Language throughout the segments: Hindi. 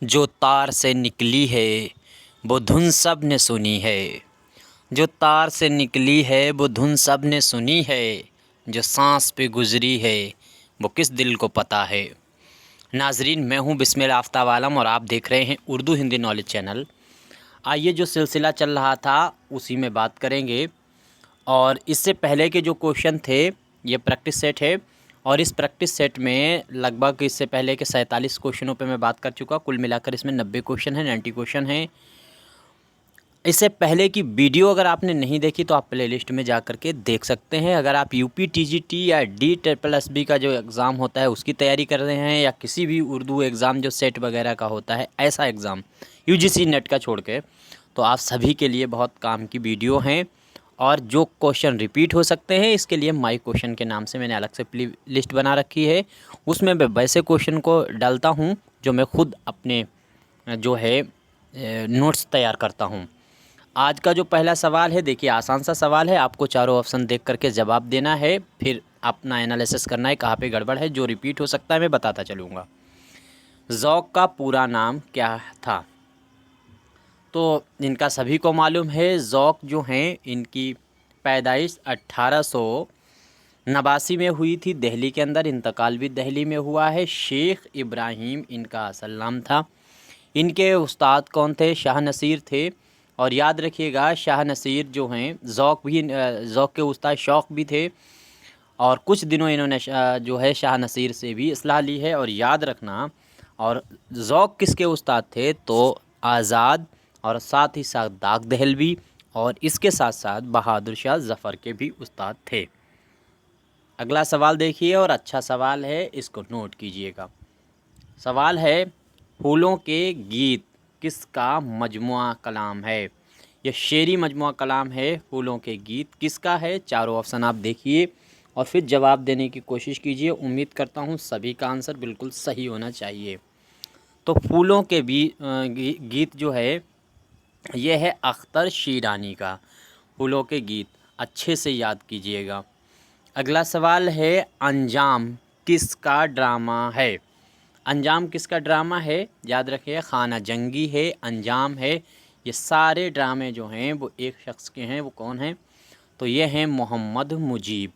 जो तार से निकली है वो धुन सब ने सुनी है। जो तार से निकली है वो धुन सब ने सुनी है। जो सांस पे गुजरी है वो किस दिल को पता है। नाजरीन, मैं हूँ बिस्मिल आफ्ताब आलम और आप देख रहे हैं उर्दू हिंदी नॉलेज चैनल। आइए, जो सिलसिला चल रहा था उसी में बात करेंगे। और इससे पहले के जो क्वेश्चन थे ये प्रैक्टिस सेट है, और इस प्रैक्टिस सेट में लगभग इससे पहले के 47 क्वेश्चनों पे मैं बात कर चुका। कुल मिलाकर इसमें 90 क्वेश्चन हैं, 90 क्वेश्चन हैं। इससे पहले की वीडियो अगर आपने नहीं देखी तो आप प्लेलिस्ट में जा कर के देख सकते हैं। अगर आप यूपी टीजीटी या DSSB का जो एग्ज़ाम होता है उसकी तैयारी कर रहे हैं, या किसी भी उर्दू एग्ज़ाम जो सेट वगैरह का होता है, ऐसा एग्ज़ाम UGC नेट का छोड़ के, तो आप सभी के लिए बहुत काम की वीडियो हैं। और जो क्वेश्चन रिपीट हो सकते हैं इसके लिए माई क्वेश्चन के नाम से मैंने अलग से लिस्ट बना रखी है। उसमें मैं वैसे क्वेश्चन को डालता हूँ जो मैं खुद अपने जो है नोट्स तैयार करता हूँ। आज का जो पहला सवाल है, देखिए आसान सा सवाल है। आपको चारों ऑप्शन देख करके जवाब देना है, फिर अपना एनालिसिस करना है कहाँ पे गड़बड़ है। जो रिपीट हो सकता है मैं बताता चलूँगा। ज़ौक़ का पूरा नाम क्या था? तो इनका सभी को मालूम है। ज़ौक़ जो हैं इनकी पैदाइश 1889 में हुई थी दिल्ली के अंदर। इंतकाल भी दिल्ली में हुआ है। शेख इब्राहिम इनका असल नाम था। इनके उस्ताद कौन थे? शाह नसीर थे। और याद रखिएगा, शाह नसीर जो हैं ज़ौक़ के उस्ताद शौक़ भी थे। और कुछ दिनों इन्होंने जो है शाह नसीर से भी इस्लाह ली है। और याद रखना, और ज़ौक़ किसके उस्ताद थे? तो आज़ाद, और साथ ही साथ दाग दहलवी, और इसके साथ साथ बहादुर शाह ज़फ़र के भी उस्ताद थे। अगला सवाल देखिए, और अच्छा सवाल है, इसको नोट कीजिएगा। सवाल है, फूलों के गीत किसका मजमुआ कलाम है? यह शेरी मजमुआ कलाम है। फूलों के गीत किसका है? चारों ऑप्शन आप देखिए और फिर जवाब देने की कोशिश कीजिए। उम्मीद करता हूँ सभी का आंसर बिल्कुल सही होना चाहिए। तो फूलों के गीत जो है ये है अख्तर शीरानी का। फूलों के गीत अच्छे से याद कीजिएगा। अगला सवाल है, अंजाम किसका ड्रामा है? अंजाम किसका ड्रामा है? याद रखिए, खाना जंगी है, अंजाम है। ये सारे ड्रामे जो हैं वो एक शख्स के हैं। वो कौन हैं? तो ये हैं मोहम्मद मुजीब।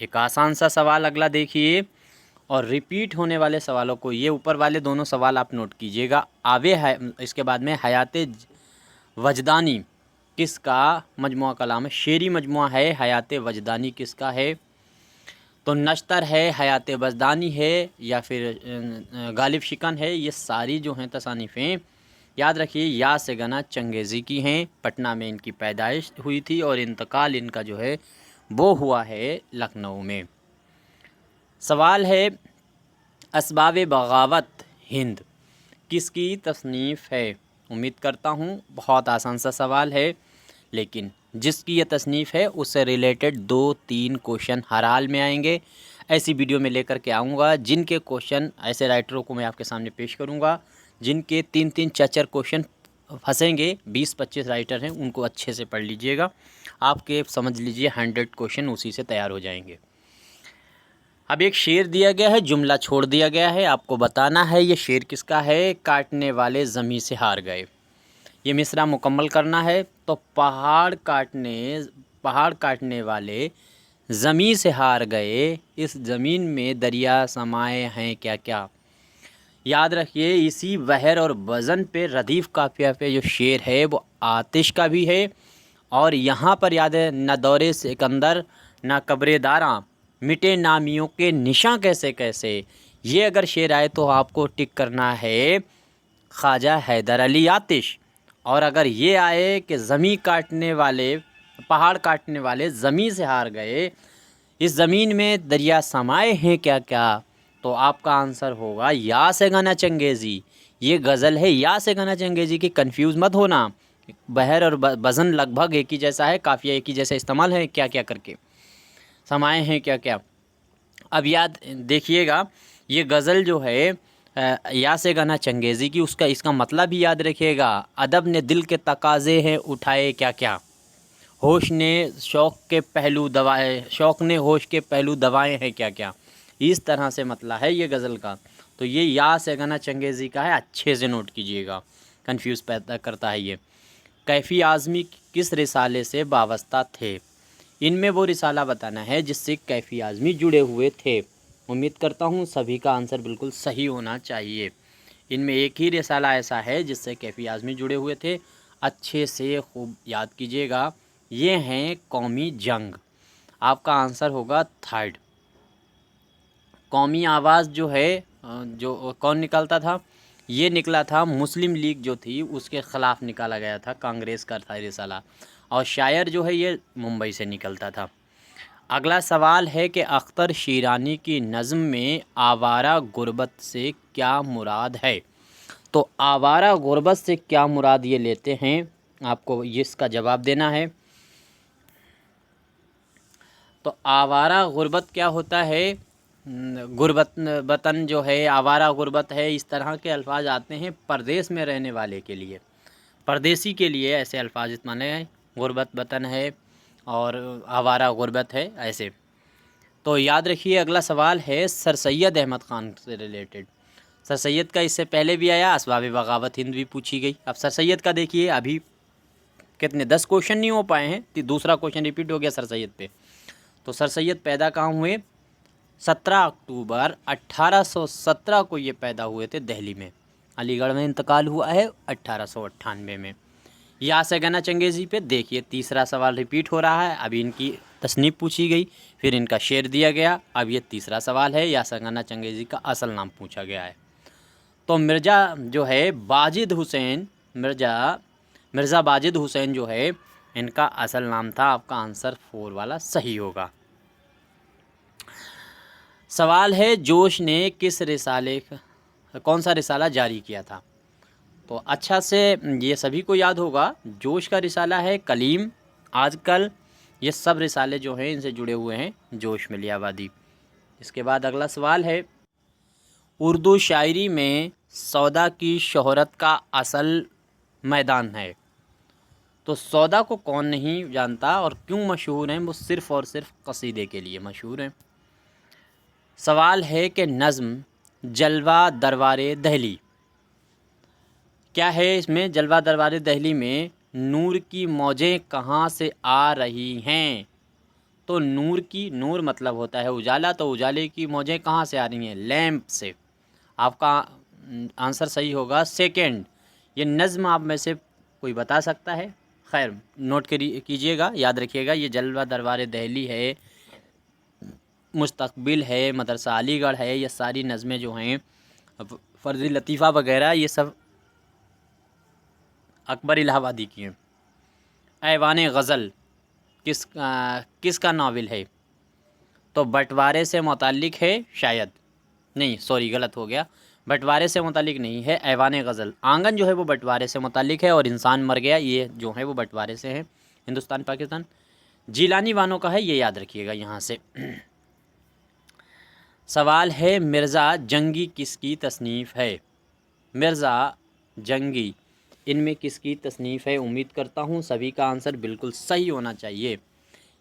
एक आसान सा सवाल अगला देखिए, और रिपीट होने वाले सवालों को, ये ऊपर वाले दोनों सवाल आप नोट कीजिएगा। आवे है इसके बाद में, हयाते वजदानी किसका मजमुआ कलाम है? शेरी मजमुआ है। हयाते वजदानी किसका है? तो नश्तर है, हयाते वजदानी है, या फिर गालिब शिकन है। ये सारी जो हैं तसानीफ़ें, याद रखिए, या से गना चंगेज़ी की हैं। पटना में इनकी पैदाइश हुई थी और इंतकाल इनका जो है वो हुआ है लखनऊ में। सवाल है, असबाब बगावत हिंद किसकी तसनीफ़ है? उम्मीद करता हूँ बहुत आसान सा सवाल है, लेकिन जिसकी ये तसनीफ़ है उससे रिलेटेड 2-3 क्वेश्चन हर हाल में आएंगे। ऐसी वीडियो में लेकर के आऊँगा जिनके क्वेश्चन, ऐसे राइटरों को मैं आपके सामने पेश करूँगा जिनके 3-3 4-4 क्वेश्चन फंसेंगे। 20-25 राइटर हैं, उनको अच्छे से पढ़ लीजिएगा। आपके समझ लीजिए 100 क्वेश्चन उसी से तैयार हो जाएंगे। अब एक शेर दिया गया है, जुमला छोड़ दिया गया है, आपको बताना है ये शेर किसका है। काटने वाले ज़मीं से हार गए, ये मिसरा मुकम्मल करना है। तो पहाड़ काटने वाले ज़मीं से हार गए, इस ज़मीन में दरिया समाए हैं क्या क्या। याद रखिए, इसी बहर और वज़न पे रदीफ़ काफ़िया पे जो शेर है वो आतिश का भी है। और यहाँ पर याद है, न दौरे सिकंदर न कब्रे दारा, मिटे नामियों के निशां कैसे कैसे। ये अगर शेर आए तो आपको टिक करना है ख्वाजा हैदर अली आतिश। और अगर ये आए कि पहाड़ काटने वाले ज़मीन से हार गए, इस ज़मीन में दरिया समाए हैं क्या क्या, तो आपका आंसर होगा या से गाना चंगेज़ी। ये गज़ल है या से गाना चंगेज़ी की, कंफ्यूज मत होना। बहर और वज़न लगभग एक ही जैसा है, काफ़िया एक ही जैसा इस्तेमाल है क्या क्या करके, समाए हैं क्या क्या। अब याद देखिएगा, ये गज़ल जो है या से गाना चंगेज़ी की, इसका मतलब भी याद रखिएगा। अदब ने दिल के तकाज़े हैं उठाए क्या क्या, शौक़ ने होश के पहलू दबाए हैं क्या क्या। इस तरह से मतलब है ये गज़ल का। तो ये या सैगना चंगेज़ी का है, अच्छे से नोट कीजिएगा, कंफ्यूज पैदा करता है ये। कैफ़ी आज़मी किस रिसाले से वाबस्ता थे? इनमें वो रिसाला बताना है जिससे कैफ़ी आज़मी जुड़े हुए थे। उम्मीद करता हूँ सभी का आंसर बिल्कुल सही होना चाहिए। इनमें एक ही रिसाला ऐसा है जिससे कैफ़ी आज़मी जुड़े हुए थे, अच्छे से खूब याद कीजिएगा। ये हैं कौमी जंग। आपका आंसर होगा थर्ड। कौमी आवाज़ जो है जो कौन निकालता था? ये निकला था मुस्लिम लीग जो थी उसके ख़िलाफ़ निकाला गया था, कांग्रेस का था रिसाला, और शायर जो है ये मुंबई से निकलता था। अगला सवाल है कि अख्तर शीरानी की नज़्म में आवारा गुरबत से क्या मुराद है? तो आवारा गुरबत से क्या मुराद ये लेते हैं, आपको इसका जवाब देना है। तो आवारा गुरबत क्या होता है? गुरबत वतन जो है, आवारा गुरबत है, इस तरह के अल्फाज आते हैं परदेश में रहने वाले के लिए, परदेसी के लिए ऐसे अल्फाज इस्तेमाल हैं। गुरबत वतन है और आवारा गुरबत है, ऐसे। तो याद रखिए अगला सवाल है सर सैयद अहमद ख़ान से रिलेटेड। सर सैयद का इससे पहले भी आया, असबाब बगावत हिंद भी पूछी गई। अब सर सैयद का देखिए, अभी कितने 10 क्वेश्चन नहीं हो पाए हैं, तो दूसरा क्वेश्चन रिपीट हो गया सर सैयद पे। तो सर सैयद पैदा कहाँ हुए? 17 अक्टूबर 1817 को ये पैदा हुए थे दिल्ली में। अलीगढ़ में इंतकाल हुआ है 1898 में। या सैगना चंगेज़ी पे देखिए तीसरा सवाल रिपीट हो रहा है। अभी इनकी तसनीफ़ पूछी गई, फिर इनका शेर दिया गया, अब ये तीसरा सवाल है, या सैगना चंगेज़ी का असल नाम पूछा गया है। तो मिर्ज़ा जो है बाजिद हुसैन, मिर्ज़ा बाजिद हुसैन जो है इनका असल नाम था। आपका आंसर 4 वाला सही होगा। सवाल है जोश ने किस रिसाले कौन सा रिसाला जारी किया था? तो अच्छा से ये सभी को याद होगा, जोश का रिसाला है कलीम, आजकल, ये सब रिसाले जो हैं इनसे जुड़े हुए हैं, जोश मिलियावादी। इसके बाद अगला सवाल है उर्दू शायरी में सौदा की शोहरत का असल मैदान है। तो सौदा को कौन नहीं जानता और क्यों मशहूर हैं? वो सिर्फ़ और सिर्फ कसीदे के लिए मशहूर हैं। सवाल है कि नज़्म जलवा दरबारे दहली क्या है? इसमें जलवा दरबारे दहली में नूर की मौजें कहाँ से आ रही हैं? तो नूर मतलब होता है उजाला, तो उजाले की मौजें कहाँ से आ रही हैं? लैंप से। आपका आंसर सही होगा सेकंड। ये नज़्म आप में से कोई बता सकता है? खैर नोट कीजिएगा, याद रखिएगा, ये जलवा दरबार दहली है, मुस्तकबिल है, मदरसा अलीगढ़ है, ये सारी नज़में जो हैं फ़र्ज़ी लतीफ़ा वगैरह ये सब अकबर इलाहाबादी की हैं। ऐवान गज़ल किसका नावल है? तो बंटवारे से मुताल्लिक़ है शायद, नहीं सॉरी गलत हो गया, बंटवारे से मुताल्लिक़ नहीं है। ऐवान गज़ल, आंगन जो है वो बंटवारे से मुताल्लिक़ है, और इंसान मर गया ये जो है वो बंटवारे से हैं, हिंदुस्तान पाकिस्तान। जीलानी वानों का है, ये याद रखिएगा यहाँ से। सवाल है मिर्ज़ा जंगी किसकी तसनीफ़ है? मिर्ज़ा जंगी इनमें किसकी तसनीफ़ है? उम्मीद करता हूँ सभी का आंसर बिल्कुल सही होना चाहिए।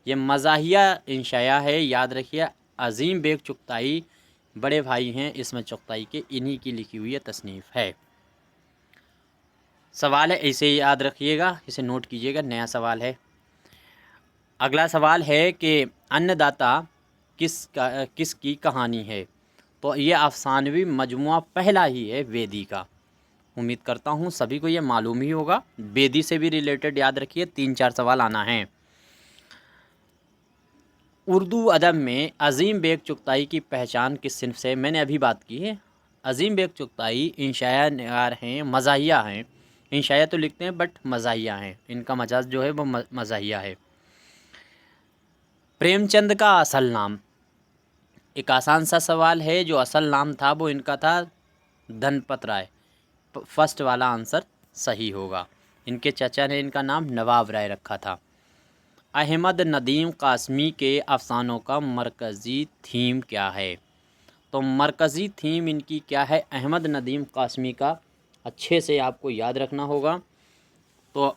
ये मज़ाहिया इंशाया है, याद रखिए। अज़ीम बेग चुगताई बड़े भाई हैं इसमें चुगताई के, इन्हीं की लिखी हुई तसनीफ़ है। सवाल है, इसे याद रखिएगा, इसे नोट कीजिएगा, नया सवाल है। अगला सवाल है कि अन्नदाता किसकी कहानी है? तो ये अफ़सानवी मजमुआ पहला ही है वेदी का। उम्मीद करता हूँ सभी को ये मालूम ही होगा। वेदी से भी रिलेटेड याद रखिए 3-4 सवाल आना है। उर्दू अदब में अज़ीम बेग चुगताई की पहचान किस सिन्फ़ से? मैंने अभी बात की है। अज़ीम बेग चुगताई इंशाया निगार हैं, मज़ाहिया हैं। इंशाया तो लिखते हैं बट मज़ाहिया हैं, इनका मजाज जो है वो मज़ाहिया है। प्रेमचंद का असल नाम, एक आसान सा सवाल है। जो असल नाम था वो इनका था धनपत राय। फर्स्ट वाला आंसर सही होगा। इनके चाचा ने इनका नाम नवाब राय रखा था। अहमद नदीम कासमी के अफ़सानों का मरकज़ी थीम क्या है? तो मरकज़ी थीम इनकी क्या है? अहमद नदीम कासमी का अच्छे से आपको याद रखना होगा। तो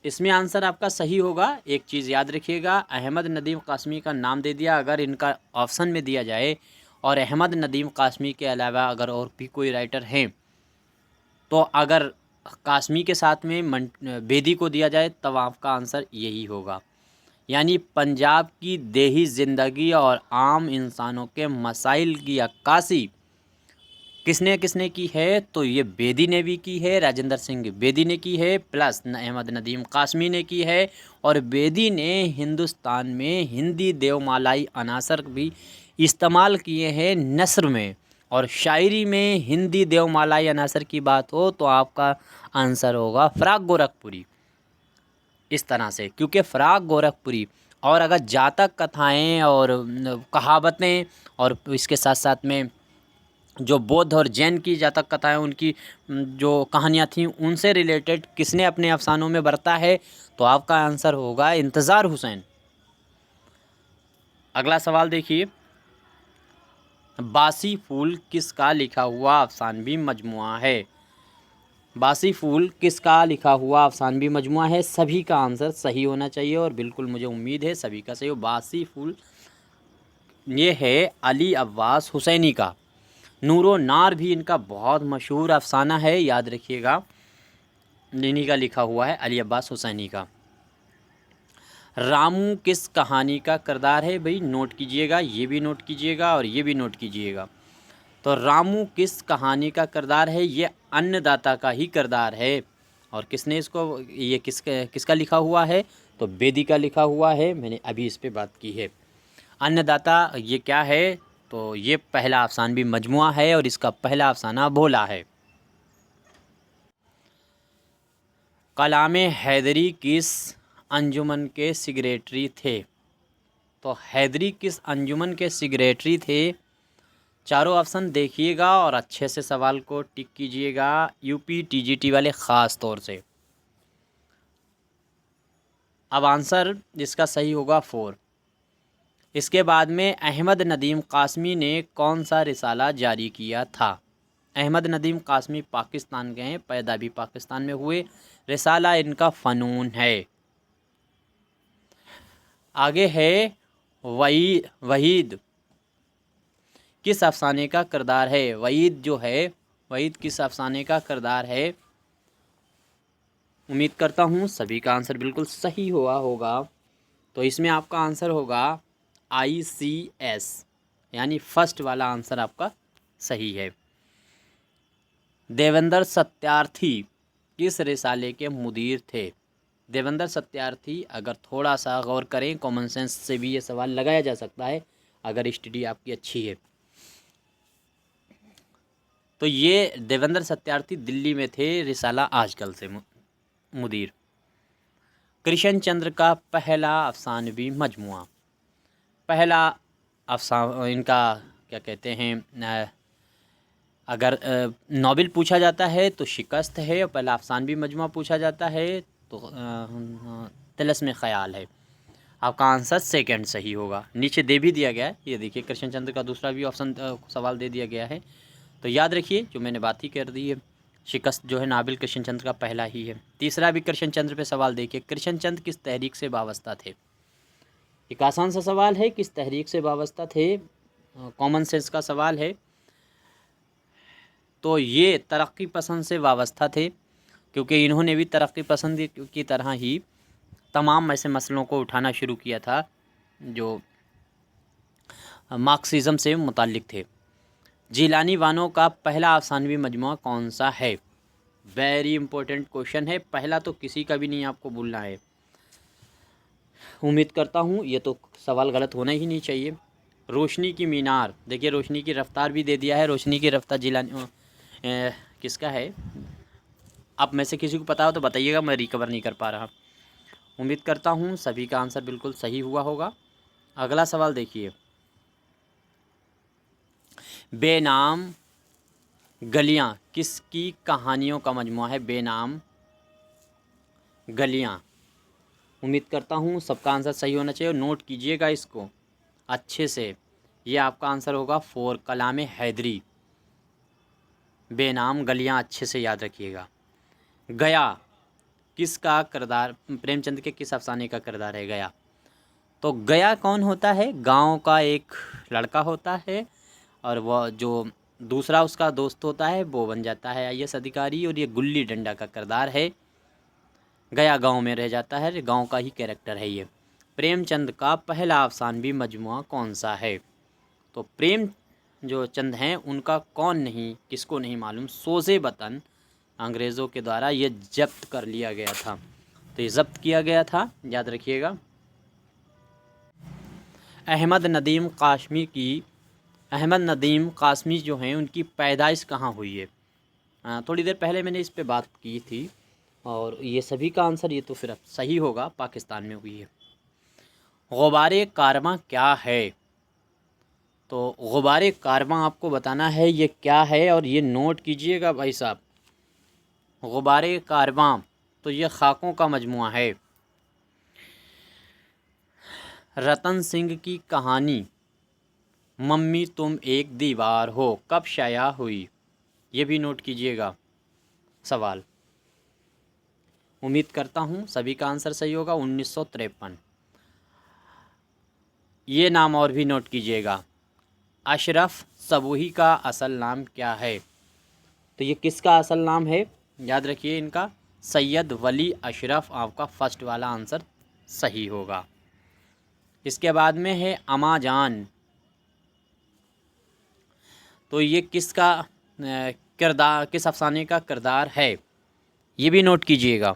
इसमें आंसर आपका सही होगा। एक चीज़ याद रखिएगा, अहमद नदीम कासमी का नाम दे दिया, अगर इनका ऑप्शन में दिया जाए और अहमद नदीम कासमी के अलावा अगर और भी कोई राइटर हैं तो अगर कासमी के साथ में बेदी को दिया जाए तब आपका आंसर यही होगा। यानी पंजाब की देही ज़िंदगी और आम इंसानों के मसाइल की अक्कासी किसने किसने की है, तो ये बेदी ने भी की है, राजेंद्र सिंह बेदी ने की है, प्लस अहमद नदीम कासमी ने की है। और बेदी ने हिंदुस्तान में हिंदी देवमालाई अनासर भी इस्तेमाल किए हैं नस्र में। और शायरी में हिंदी देवमालाई अनासर की बात हो तो आपका आंसर होगा फ़राग गोरखपुरी। इस तरह से, क्योंकि फ़राग गोरखपुरी और अगर जातक कथाएं और कहावतें और इसके साथ साथ में जो बौद्ध और जैन की जातक कथाएं उनकी जो कहानियां थीं उनसे रिलेटेड किसने अपने अफसानों में बरता है, तो आपका आंसर होगा इंतज़ार हुसैन। अगला सवाल देखिए, बासी फूल किसका लिखा हुआ अफसानवी मजमुआ है। बासी फूल किसका लिखा हुआ अफसानवी मजमुआ है। सभी का आंसर सही होना चाहिए और बिल्कुल मुझे उम्मीद है सभी का सही हो। बासी फूल ये है अली अब्बास हुसैनी का। नूरो नार भी इनका बहुत मशहूर अफसाना है, याद रखिएगा, इन्हीं का लिखा हुआ है, अली अब्बास हुसैनी का। रामू किस कहानी का किरदार है, भाई नोट कीजिएगा, ये भी नोट कीजिएगा और ये भी नोट कीजिएगा। तो रामू किस कहानी का किरदार है, ये अन्नदाता का ही किरदार है। और किसने इसको, ये किसका लिखा हुआ है, तो बेदी का लिखा हुआ है, मैंने अभी इस पे बात की है। अन्नदाता ये क्या है, तो ये पहला अफसानवी मजमुआ है और इसका पहला अफसाना भोला है। कलाम हैदरी किस अंजुमन के सेक्रेटरी थे, तो हैदरी किस अंजुमन के सेक्रेटरी थे। चारों ऑप्शन देखिएगा और अच्छे से सवाल को टिक कीजिएगा, यूपी टीजीटी वाले ख़ास तौर से। अब आंसर इसका सही होगा 4। इसके बाद में अहमद नदीम कासमी ने कौन सा रिसाला जारी किया था। अहमद नदीम कासमी पाकिस्तान गए, पैदा भी पाकिस्तान में हुए, रिसाला इनका फ़नून है। आगे है वहीद किस अफसाने का किरदार है। वहीद जो है, वहीद किस अफसाने का किरदार है। उम्मीद करता हूँ सभी का आंसर बिल्कुल सही हुआ होगा। तो इसमें आपका आंसर होगा ICS, यानी फर्स्ट वाला आंसर आपका सही है। देवेंद्र सत्यार्थी किस रिसाले के मुदीर थे। देवेंद्र सत्यार्थी, अगर थोड़ा सा गौर करें, कॉमन सेंस से भी ये सवाल लगाया जा सकता है अगर स्टडी आपकी अच्छी है। तो ये देवेंद्र सत्यार्थी दिल्ली में थे रिसाला आजकल से मुदीर। कृष्ण चंद्र का पहला अफसानवी मजमुआ, पहला इनका क्या कहते हैं, अगर नॉवेल पूछा जाता है तो शिकस्त है, और पहला अफसानवी मजमुआ पूछा जाता है तो तिलस्म ख़याल है। आपका आंसर सेकंड सही होगा। नीचे दे भी दिया गया है, ये देखिए कृष्ण चंद्र का दूसरा भी ऑप्शन सवाल दे दिया गया है। तो याद रखिए, जो मैंने बात ही कर दी है, शिकस्त जो है नाबिल कृष्ण चंद्र का पहला ही है। तीसरा भी कृष्ण चंद्र पे सवाल देखिए, कृष्ण चंद्र किस तहरीक से वाबस्ता थे। एक आसान सा सवाल है, किस तहरीक से वाबस्ता थे, कॉमन सेंस का सवाल है। तो ये तरक्की पसंद से वाबस्ता थे, क्योंकि इन्होंने भी तरक्की पसंद की तरह ही तमाम ऐसे मसलों को उठाना शुरू किया था जो मार्क्सिज्म से मुताल्लिक थे। जिलानी वानों का पहला अफसानवी मजमुआ कौन सा है। वेरी इंपॉर्टेंट क्वेश्चन है, पहला तो किसी का भी नहीं आपको भूलना है। उम्मीद करता हूँ ये तो सवाल गलत होना ही नहीं चाहिए। रोशनी की मीनार, देखिए रोशनी की रफ्तार भी दे दिया है, रोशनी की रफ्तार जिलानी किसका है। आप में से किसी को पता हो तो बताइएगा, मैं रिकवर नहीं कर पा रहा। उम्मीद करता हूँ सभी का आंसर बिल्कुल सही हुआ होगा। अगला सवाल देखिए, बेनाम गलियाँ किसकी कहानियों का मजमुआ है। बेनाम गलियाँ, उम्मीद करता हूँ सबका आंसर सही होना चाहिए, और नोट कीजिएगा इसको अच्छे से। ये आपका आंसर होगा 4, कलाम हैदरी। बेनाम गलियाँ अच्छे से याद रखिएगा। गया किसका किरदार, प्रेमचंद के किस अफसाने का किरदार है गया। तो गया कौन होता है, गांव का एक लड़का होता है और वह जो दूसरा उसका दोस्त होता है वो बन जाता है IAS अधिकारी, और ये गुल्ली डंडा का किरदार है, गया गांव में रह जाता है, गांव का ही कैरेक्टर है ये। प्रेमचंद का पहला अफसानवी मजमुआ कौन सा है? तो प्रेम जो चंद हैं उनका कौन नहीं, किसको नहीं मालूम, सोज़े वतन अंग्रेज़ों के द्वारा ये जब्त कर लिया गया था। तो ये जब्त किया गया था, याद रखिएगा। अहमद नदीम कासमी जो हैं उनकी पैदाइश कहाँ हुई है? थोड़ी देर पहले मैंने इस पे बात की थी, और ये सभी का आंसर ये तो फिर अब सही होगा, पाकिस्तान में हुई है। गुबारे कारवां क्या है? तो गुबारे कारवां आपको बताना है ये क्या है, और ये नोट कीजिएगा भाई साहब। गुबारे कारवां तो ये खाकों का मजमुआ है। रतन सिंह की कहानी मम्मी तुम एक दीवार हो कब शाया हुई? ये भी नोट कीजिएगा सवाल। उम्मीद करता हूँ सभी का आंसर सही होगा। 1953। ये नाम और भी नोट कीजिएगा। अशरफ सबूही का असल नाम क्या है? तो ये किसका असल नाम है? याद रखिए इनका, सैयद वली अशरफ आपका फर्स्ट वाला आंसर सही होगा। इसके बाद में है अमा जान। तो ये किसका किरदार, किस अफसाने का किरदार है? ये भी नोट कीजिएगा।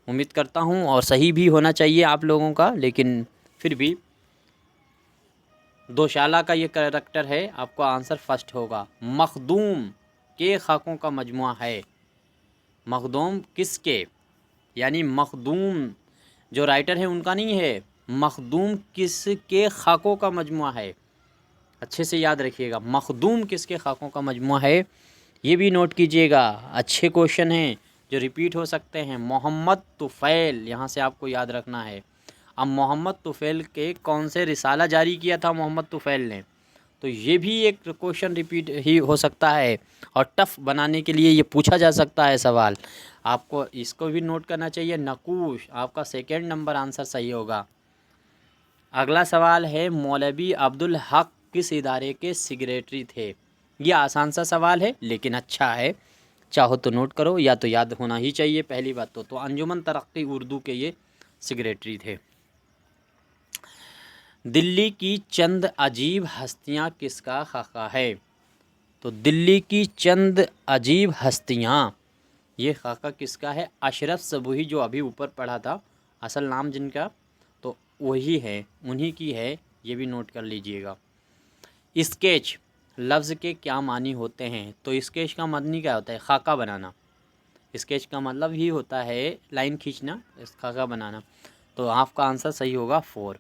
उम्मीद करता हूँ और सही भी होना चाहिए आप लोगों का, लेकिन फिर भी दोशाला का ये कैरेक्टर है, आपका आंसर फर्स्ट होगा। मखदूम के खाकों का मजमुआ है। मखदूम किसके, यानी मखदूम जो राइटर है उनका नहीं है, मखदूम किसके खाकों का मजमुआ है। अच्छे से याद रखिएगा, मखदूम किसके खाकों का मजमुआ है, ये भी नोट कीजिएगा। अच्छे क्वेश्चन हैं जो रिपीट हो सकते हैं। मोहम्मद तुफ़ैल, यहाँ से आपको याद रखना है। अब मोहम्मद तुफ़ैल के कौन से रिसाला जारी किया था मोहम्मद तुफ़ैल ने? तो ये भी एक क्वेश्चन रिपीट ही हो सकता है, और टफ़ बनाने के लिए ये पूछा जा सकता है सवाल। आपको इसको भी नोट करना चाहिए। नकूश आपका सेकेंड नंबर आंसर सही होगा। अगला सवाल है, मौलवी अब्दुल हक किस इदारे के सेक्रेटरी थे? ये आसान सा सवाल है लेकिन अच्छा है, चाहो तो नोट करो, या तो याद होना ही चाहिए पहली बात तो अंजुमन तरक्की उर्दू के ये सेक्रेटरी थे। दिल्ली की चंद अजीब हस्तियां किसका खाका है? तो दिल्ली की चंद अजीब हस्तियां, ये खाका किसका है? अशरफ सबूही, जो अभी ऊपर पढ़ा था असल नाम जिनका, तो वही है, उन्हीं की है। ये भी नोट कर लीजिएगा। स्केच लफ्ज़ के क्या मानी होते हैं? तो स्केच का मानी क्या होता है? खाका बनाना। स्केच का मतलब ही होता है लाइन खींचना, खाका बनाना। तो आपका आंसर सही होगा 4।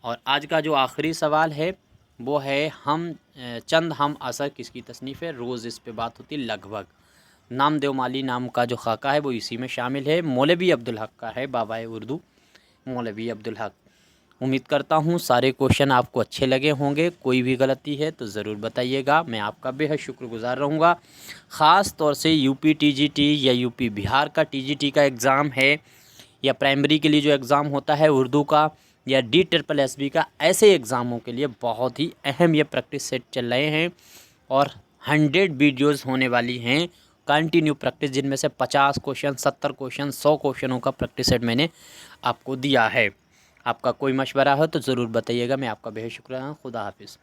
और आज का जो आखिरी सवाल है वो है, हम असर किसकी तसनीफ़ है? रोज़ इस पे बात होती लगभग। नामदेव माली नाम का जो खाका है वो इसी में शामिल है। मौलवी अब्दुल हक का है, बाबा उर्दू मौलवी अब्दुल हक। उम्मीद करता हूँ सारे क्वेश्चन आपको अच्छे लगे होंगे। कोई भी गलती है तो ज़रूर बताइएगा, मैं आपका बेहद शुक्रगुज़ार रहूँगा। ख़ास तौर से यूपी टीजीटी या यूपी बिहार का टीजीटी का एग्ज़ाम है, या प्राइमरी के लिए जो एग्ज़ाम होता है उर्दू का, या DSSB का, ऐसे एग्ज़ामों के लिए बहुत ही अहम ये प्रैक्टिस सेट चल रहे हैं, और 100 वीडियोज़ होने वाली हैं कंटिन्यू प्रैक्टिस, जिनमें से 50 क्वेश्चन, 70 क्वेश्चन, 100 क्वेश्चनों का प्रैक्टिस सेट मैंने आपको दिया है। आपका कोई मशवरा हो तो ज़रूर बताइएगा, मैं आपका बेहद शुक्रिया। खुदा हाफिज़।